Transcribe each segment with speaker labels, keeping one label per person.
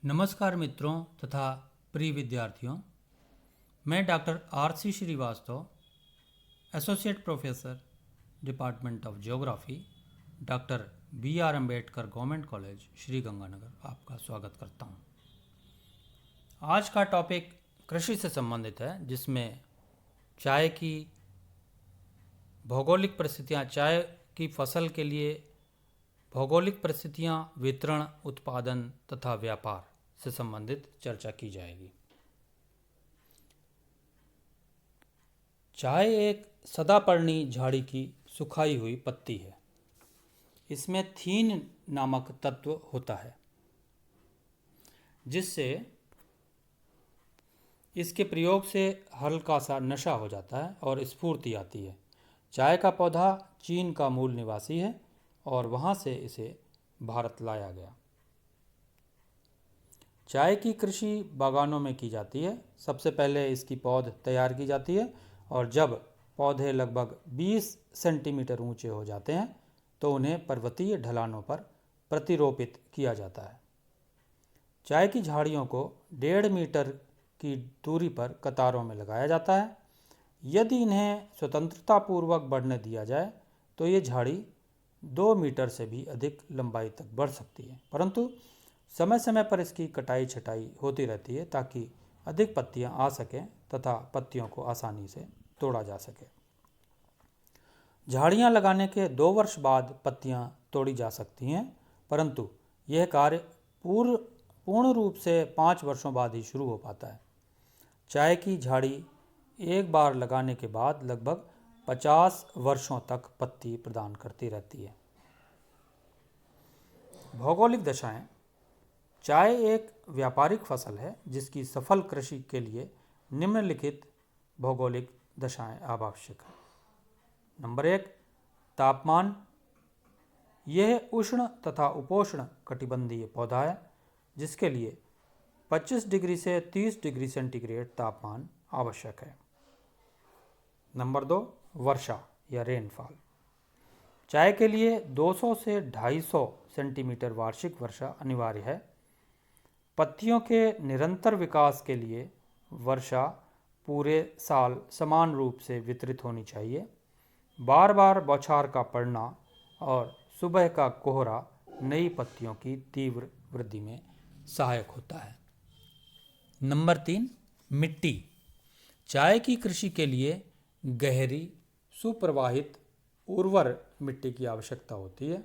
Speaker 1: नमस्कार मित्रों तथा प्रिय विद्यार्थियों, मैं doctor R C. Srivastava, associate professor, department of geography, doctor B R. Ambedkar government college Sri Ganganagar आपका स्वागत करता हूं। आज का टॉपिक कृषि से संबंधित है, जिसमें चाय की भौगोलिक परिस्थितियां, चाय की फसल के लिए भौगोलिक परिस्थितियां, वितरण, उत्पादन तथा व्यापार से संबंधित चर्चा की जाएगी। चाय एक सदापर्णी झाड़ी की सुखाई हुई पत्ती है। इसमें थीन नामक तत्व होता है, जिससे इसके प्रयोग से हल्का सा नशा हो जाता है और स्फूर्ति आती है। चाय का पौधा चीन का मूल निवासी है और वहाँ से इसे भारत लाया गया। चाय की कृषि बागानों में की जाती है। सबसे पहले इसकी पौध तैयार की जाती है और जब पौधे लगभग 20 सेंटीमीटर ऊंचे हो जाते हैं तो उन्हें पर्वतीय ढलानों पर प्रतिरोपित किया जाता है। चाय की झाड़ियों को 1.5 मीटर की दूरी पर कतारों में लगाया जाता है। यदि इन्हें स्वतंत्रतापूर्वक बढ़ने दिया जाए तो ये झाड़ी 2 मीटर से भी अधिक लंबाई तक बढ़ सकती है, परंतु समय समय पर इसकी कटाई छटाई होती रहती है ताकि अधिक पत्तियां आ सकें तथा पत्तियों को आसानी से तोड़ा जा सके। झाड़ियां लगाने के 2 वर्ष बाद पत्तियां तोड़ी जा सकती हैं, परंतु यह कार्य पूर्ण रूप से 5 वर्षों बाद ही शुरू हो पाता है। चाय की झाड़ी एक बार लगाने के बाद लगभग 50 वर्षों तक पत्ती प्रदान करती रहती है। भौगोलिक दशाएं। चाय एक व्यापारिक फसल है जिसकी सफल कृषि के लिए निम्नलिखित भौगोलिक दशाएं आवश्यक है। नंबर 1, तापमान। यह उष्ण तथा उपोष्ण कटिबंधीय पौधा है जिसके लिए 25 डिग्री से 30 डिग्री सेंटीग्रेड तापमान आवश्यक है। नंबर 2, वर्षा या रेनफॉल। चाय के लिए 200 से 250 सेंटीमीटर वार्षिक वर्षा अनिवार्य है। पत्तियों के निरंतर विकास के लिए वर्षा पूरे साल समान रूप से वितरित होनी चाहिए। बार बार बौछार का पड़ना और सुबह का कोहरा नई पत्तियों की तीव्र वृद्धि में सहायक होता है। नंबर 3, मिट्टी। चाय की कृषि के लिए गहरी, सुप्रवाहित, उर्वर मिट्टी की आवश्यकता होती है।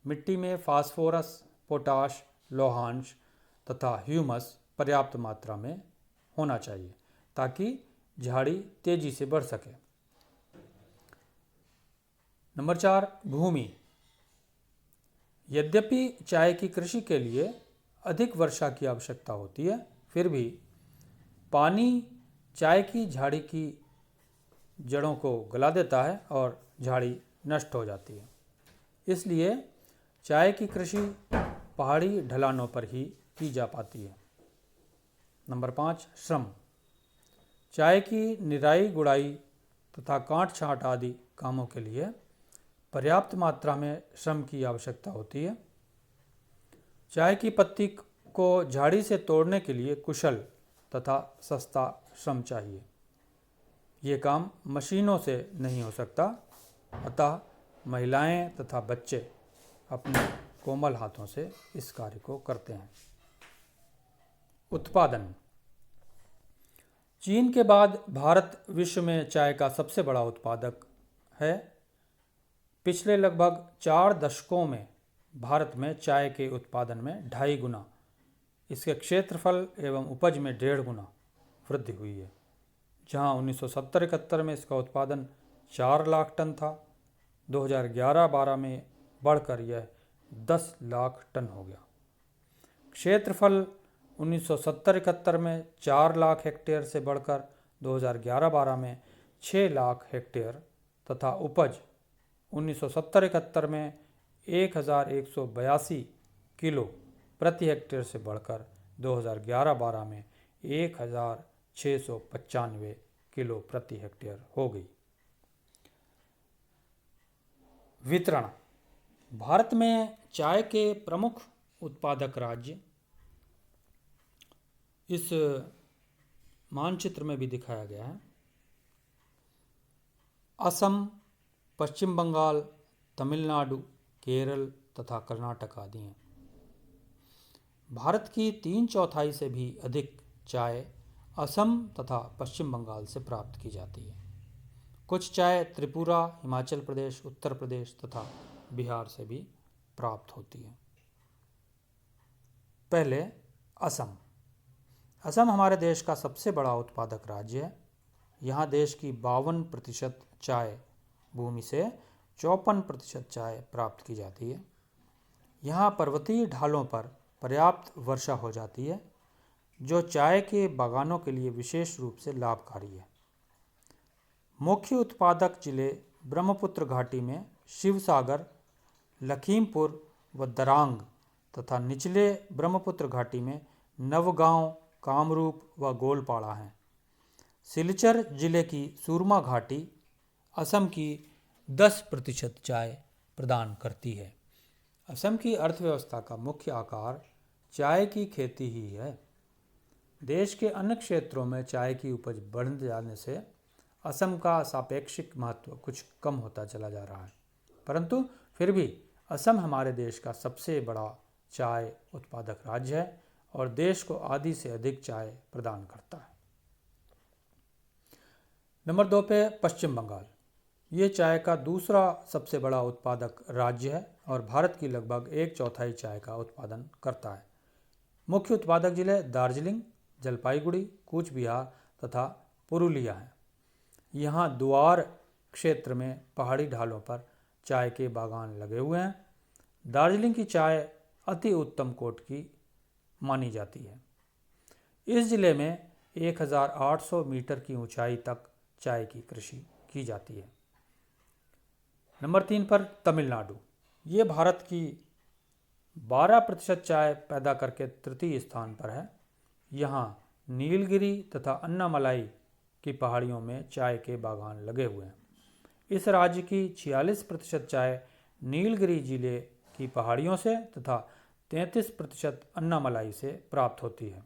Speaker 1: मिट्टी में फास्फोरस, पोटाश, लौहांश तथा ह्यूमस पर्याप्त मात्रा में होना चाहिए ताकि झाड़ी तेजी से बढ़ सके। नंबर 4, भूमि। यद्यपि चाय की कृषि के लिए अधिक वर्षा की आवश्यकता होती है, फिर भी पानी चाय की झाड़ी की जड़ों को गला देता है और झाड़ी नष्ट हो जाती है। इसलिए चाय की कृषि पहाड़ी ढलानों पर ही की जा पाती है। नंबर 5, श्रम। चाय की निराई गुड़ाई तथा काट छाँट आदि कामों के लिए पर्याप्त मात्रा में श्रम की आवश्यकता होती है। चाय की पत्ती को झाड़ी से तोड़ने के लिए कुशल तथा सस्ता श्रम चाहिए। ये काम मशीनों से नहीं हो सकता, अतः महिलाएं तथा बच्चे अपने कोमल हाथों से इस कार्य को करते हैं। उत्पादन। चीन के बाद भारत विश्व में चाय का सबसे बड़ा उत्पादक है। पिछले लगभग 4 दशकों में भारत में चाय के उत्पादन में 2.5 गुना, इसके क्षेत्रफल एवं उपज में 1.5 गुना वृद्धि हुई है। जहां 1970-71 में इसका उत्पादन 4 लाख टन था, 2011-12 में बढ़कर यह 10 लाख टन हो गया। क्षेत्रफल 1970-71 में 4 लाख हेक्टेयर से बढ़कर 2011-12 में 6 लाख हेक्टेयर तथा उपज 1970-71 में 1182 किलो प्रति हेक्टेयर से बढ़कर 2011-12 में 1695 किलो प्रति हेक्टेयर हो गई। वितरण। भारत में चाय के प्रमुख उत्पादक राज्य इस मानचित्र में भी दिखाया गया है। असम, पश्चिम बंगाल, तमिलनाडु, केरल तथा कर्नाटक आदि हैं। भारत की 3/4 से भी अधिक चाय असम तथा पश्चिम बंगाल से प्राप्त की जाती है। कुछ चाय त्रिपुरा, हिमाचल प्रदेश, उत्तर प्रदेश तथा बिहार से भी प्राप्त होती है। पहले असम। असम हमारे देश का सबसे बड़ा उत्पादक राज्य है। यहाँ देश की 52% चाय भूमि से 54% चाय प्राप्त की जाती है। यहाँ पर्वतीय ढालों पर पर्याप्त वर्षा हो जाती है, जो चाय के बागानों के लिए विशेष रूप से लाभकारी है। मुख्य उत्पादक जिले ब्रह्मपुत्र घाटी में शिवसागर, लखीमपुर व दरांग तथा निचले ब्रह्मपुत्र घाटी में नवगांव, कामरूप व गोलपाड़ा हैं। सिलचर जिले की सूरमा घाटी असम की 10% चाय प्रदान करती है। असम की अर्थव्यवस्था का मुख्य आकार चाय की खेती ही है। देश के अन्य क्षेत्रों में चाय की उपज बढ़ जाने से असम का सापेक्षिक महत्व कुछ कम होता चला जा रहा है, परंतु फिर भी असम हमारे देश का सबसे बड़ा चाय उत्पादक राज्य है और देश को आधी से अधिक चाय प्रदान करता है। नंबर 2 पे पश्चिम बंगाल। ये चाय का दूसरा सबसे बड़ा उत्पादक राज्य है और भारत की लगभग 1/4 चाय का उत्पादन करता है। मुख्य उत्पादक जिले दार्जिलिंग, जलपाईगुड़ी, कूच बिहार तथा पुरुलिया हैं। यहाँ दुआर क्षेत्र में पहाड़ी ढालों पर चाय के बागान लगे हुए हैं। दार्जिलिंग की चाय अति उत्तम कोट की मानी जाती है। इस जिले में 1800 मीटर की ऊंचाई तक चाय की कृषि की जाती है। नंबर 3 पर तमिलनाडु। ये भारत की 12% चाय पैदा करके तृतीय स्थान पर है। यहाँ नीलगिरी तथा अन्नामलाई की पहाड़ियों में चाय के बागान लगे हुए हैं। इस राज्य की 46% चाय नीलगिरी जिले की पहाड़ियों से तथा 33% अन्नामलाई से प्राप्त होती है।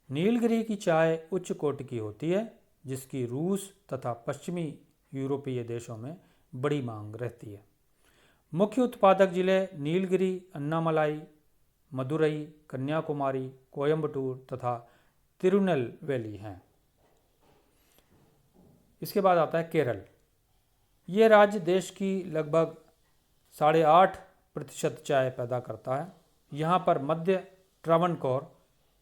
Speaker 1: नीलगिरी की चाय उच्च कोटि की होती है, जिसकी रूस तथा पश्चिमी यूरोपीय देशों में बड़ी मांग रहती है। मुख्य उत्पादक जिले नीलगिरी, अन्नामलाई, मदुरई, कन्याकुमारी, कोयम्बटूर तथा तिरुनेलवेली हैं। इसके बाद आता है केरल। ये राज्य देश की लगभग 8.5% चाय पैदा करता है। यहाँ पर मध्य ट्रावनकोर,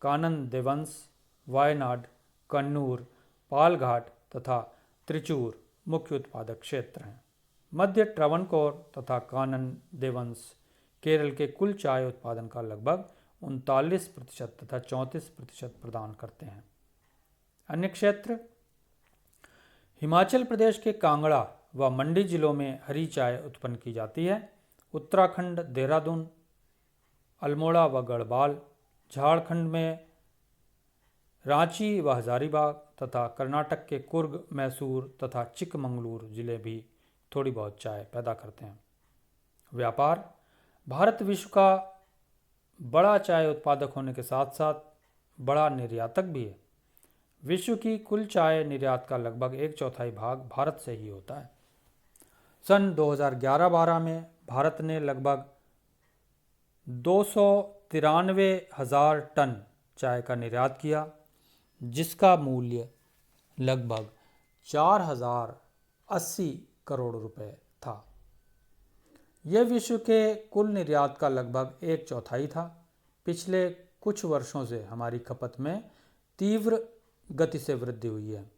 Speaker 1: कानन देवंस, वायनाड, कन्नूर, पालघाट तथा त्रिचूर मुख्य उत्पादक क्षेत्र हैं। मध्य ट्रावनकोर तथा कानन देवंस केरल के कुल चाय उत्पादन का लगभग 39% तथा 34% प्रदान करते हैं। अन्य क्षेत्र हिमाचल प्रदेश के कांगड़ा व मंडी जिलों में हरी चाय उत्पन्न की जाती है। उत्तराखंड, देहरादून, अल्मोड़ा व गढ़वाल, झारखंड में रांची व हजारीबाग तथा कर्नाटक के कुर्ग, मैसूर तथा चिकमंगलूर जिले भी थोड़ी बहुत चाय पैदा करते हैं। व्यापार। भारत विश्व का बड़ा चाय उत्पादक होने के साथ साथ बड़ा निर्यातक भी है। विश्व की कुल चाय निर्यात का लगभग 1/4 भाग भारत से ही होता है। सन 2011-12 में भारत ने लगभग 293,000 टन चाय का निर्यात किया, जिसका मूल्य लगभग 4,080 करोड़ रुपए था। यह विश्व के कुल निर्यात का लगभग 1/4 था। पिछले कुछ वर्षों से हमारी खपत में तीव्र गति से वृद्धि हुई है।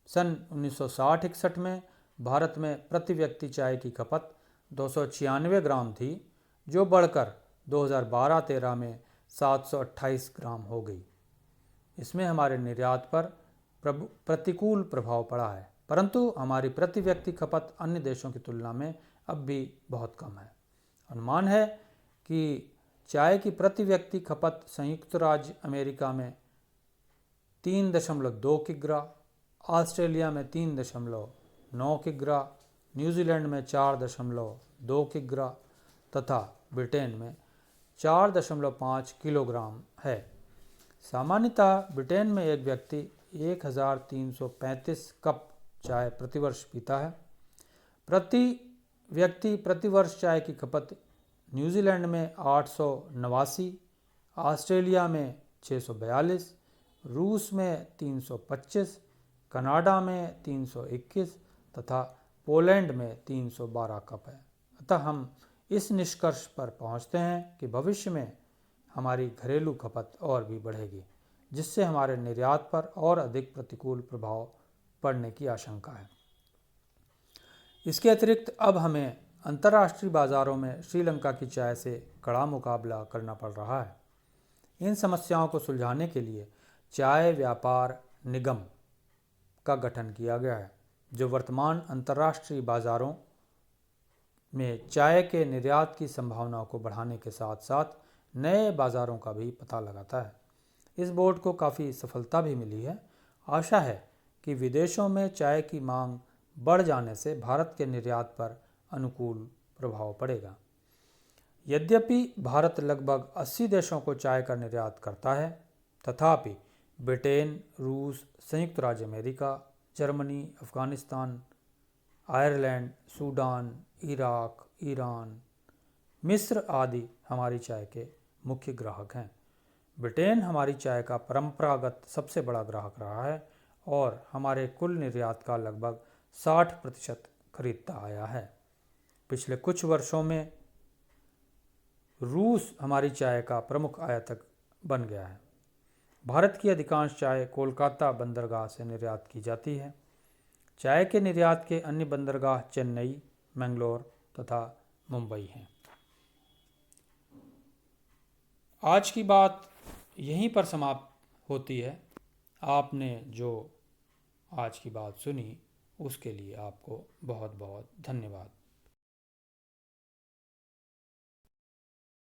Speaker 1: सन 1960-61 में भारत में प्रति व्यक्ति चाय की खपत 296 ग्राम थी, जो बढ़कर 2012-13 में 728 ग्राम हो गई। इसमें हमारे निर्यात पर प्रतिकूल प्रभाव पड़ा है, परंतु हमारी प्रति व्यक्ति खपत अन्य देशों की तुलना में अब भी बहुत कम है। अनुमान है कि चाय की प्रति व्यक्ति खपत संयुक्त राज्य अमेरिका में 3.2 किग्रा, ऑस्ट्रेलिया में 3.9 किग्रा, न्यूजीलैंड में 4.2 किग्रा तथा ब्रिटेन में 4.5 किलोग्राम है। सामान्यतः ब्रिटेन में एक व्यक्ति 1335 कप चाय प्रतिवर्ष पीता है। प्रति व्यक्ति प्रतिवर्ष चाय की खपत न्यूजीलैंड में 889, ऑस्ट्रेलिया में 642, रूस में 325, कनाडा में 321 तथा पोलैंड में 312 कप है। अतः हम इस निष्कर्ष पर पहुंचते हैं कि भविष्य में हमारी घरेलू खपत और भी बढ़ेगी, जिससे हमारे निर्यात पर और अधिक प्रतिकूल प्रभाव पड़ने की आशंका है। इसके अतिरिक्त अब हमें अंतर्राष्ट्रीय बाजारों में श्रीलंका की चाय से कड़ा मुकाबला करना पड़ रहा है। इन समस्याओं को सुलझाने के लिए चाय व्यापार निगम का गठन किया गया है, जो वर्तमान अंतर्राष्ट्रीय बाजारों में चाय के निर्यात की संभावनाओं को बढ़ाने के साथ साथ नए बाजारों का भी पता लगाता है। इस बोर्ड को काफ़ी सफलता भी मिली है। आशा है कि विदेशों में चाय की मांग बढ़ जाने से भारत के निर्यात पर अनुकूल प्रभाव पड़ेगा। यद्यपि भारत लगभग 80 देशों को चाय का निर्यात करता है, तथापि ब्रिटेन, रूस, संयुक्त राज्य America, Germany, Afghanistan, Ireland, Sudan, Iraq, Iran, मिस्र आदि हमारी चाय के मुख्य ग्राहक हैं। ब्रिटेन हमारी चाय का परंपरागत सबसे बड़ा ग्राहक रहा है और हमारे कुल निर्यात का लगभग 60% खरीदता आया है। पिछले कुछ वर्षों में रूस हमारी चाय का प्रमुख आयातक बन गया है। भारत की अधिकांश चाय कोलकाता बंदरगाह से निर्यात की जाती है। चाय के निर्यात के अन्य बंदरगाह चेन्नई, मैंगलोर तथा मुंबई हैं। आज की बात यहीं पर समाप्त होती है। आपने जो आज की बात सुनी उसके लिए आपको बहुत बहुत धन्यवाद।